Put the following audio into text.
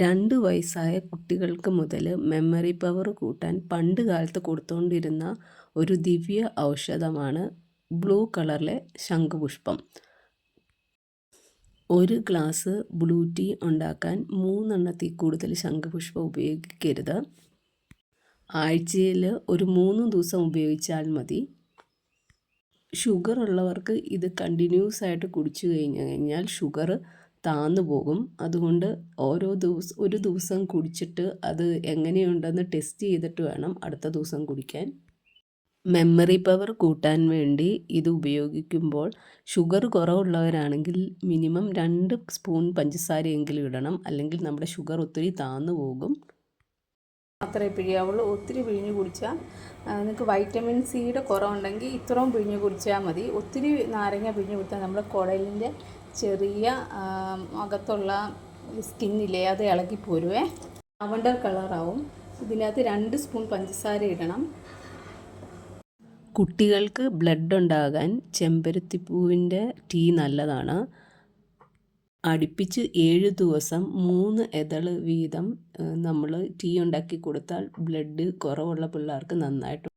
2 വയസ്സായ കുട്ടികൾക്ക് മുതൽ മെമ്മറി പവർ കൂട്ടാൻ പണ്ട് കാലത്ത് കൊടുത്തുകൊണ്ടിരുന്ന ഒരു ദിവ്യ ഔഷധമാണ് ബ്ലൂ കളറിലെ ശംഖുപുഷ്പം. ഒരു ഗ്ലാസ് ബ്ലൂ ടീ ഉണ്ടാക്കാൻ 3 എണ്ണത്തിൽ കൂടുതൽ ശംഖുപുഷ്പം ഉപയോഗിക്കരുത്. ആഴ്ചയിൽ ഒരു 3 ദിവസം ഉപയോഗിച്ചാൽ മതി. ഷുഗർ ഉള്ളവർക്ക് ഇത് കണ്ടിന്യൂസ് ആയിട്ട് കുടിച്ചു കഴിഞ്ഞാൽ ഷുഗർ താന്നു പോകും. അതുകൊണ്ട് ഒരു ദിവസം കുടിച്ചിട്ട് അത് എങ്ങനെയുണ്ടെന്ന് ടെസ്റ്റ് ചെയ്തിട്ട് വേണം അടുത്ത ദിവസം കുടിക്കാൻ. മെമ്മറി പവർ കൂട്ടാൻ വേണ്ടി ഇത് ഉപയോഗിക്കുമ്പോൾ ഷുഗർ കുറവുള്ളവരാണെങ്കിൽ മിനിമം 2 സ്പൂൺ പഞ്ചസാരയെങ്കിലും ഇടണം. അല്ലെങ്കിൽ നമ്മുടെ ഷുഗർ ഒത്തിരി താന്നു പോകും. അത്രേ പിഴിയാവുള്ളൂ. ഒത്തിരി പിഴിഞ്ഞ് കുടിച്ചാൽ നിങ്ങൾക്ക് വൈറ്റമിൻ സിയുടെ കുറവുണ്ടെങ്കിൽ ഇത്രയും പിഴിഞ്ഞ് കുടിച്ചാൽ മതി. ഒത്തിരി നാരങ്ങ പിഴിഞ്ഞ് കുടിച്ചാൽ നമ്മുടെ കുടലിൻ്റെ ചെറിയ അകത്തുള്ള സ്കിന്നില്ലേ അത് ഇളകിപ്പോരുവേ, ലാവണ്ടർ കളറാവും. ഇതിനകത്ത് 2 സ്പൂൺ പഞ്ചസാര ഇടണം. കുട്ടികൾക്ക് ബ്ലഡ് ഉണ്ടാകാൻ ചെമ്പരത്തിപ്പൂവിൻ്റെ ടീ നല്ലതാണ്. അടുപ്പിച്ച് 7 ദിവസം 3 ഇതൾ വീതം നമ്മൾ ടീ ഉണ്ടാക്കി കൊടുത്താൽ ബ്ലഡ് കുറവുള്ള പിള്ളേർക്ക് നന്നായിട്ട്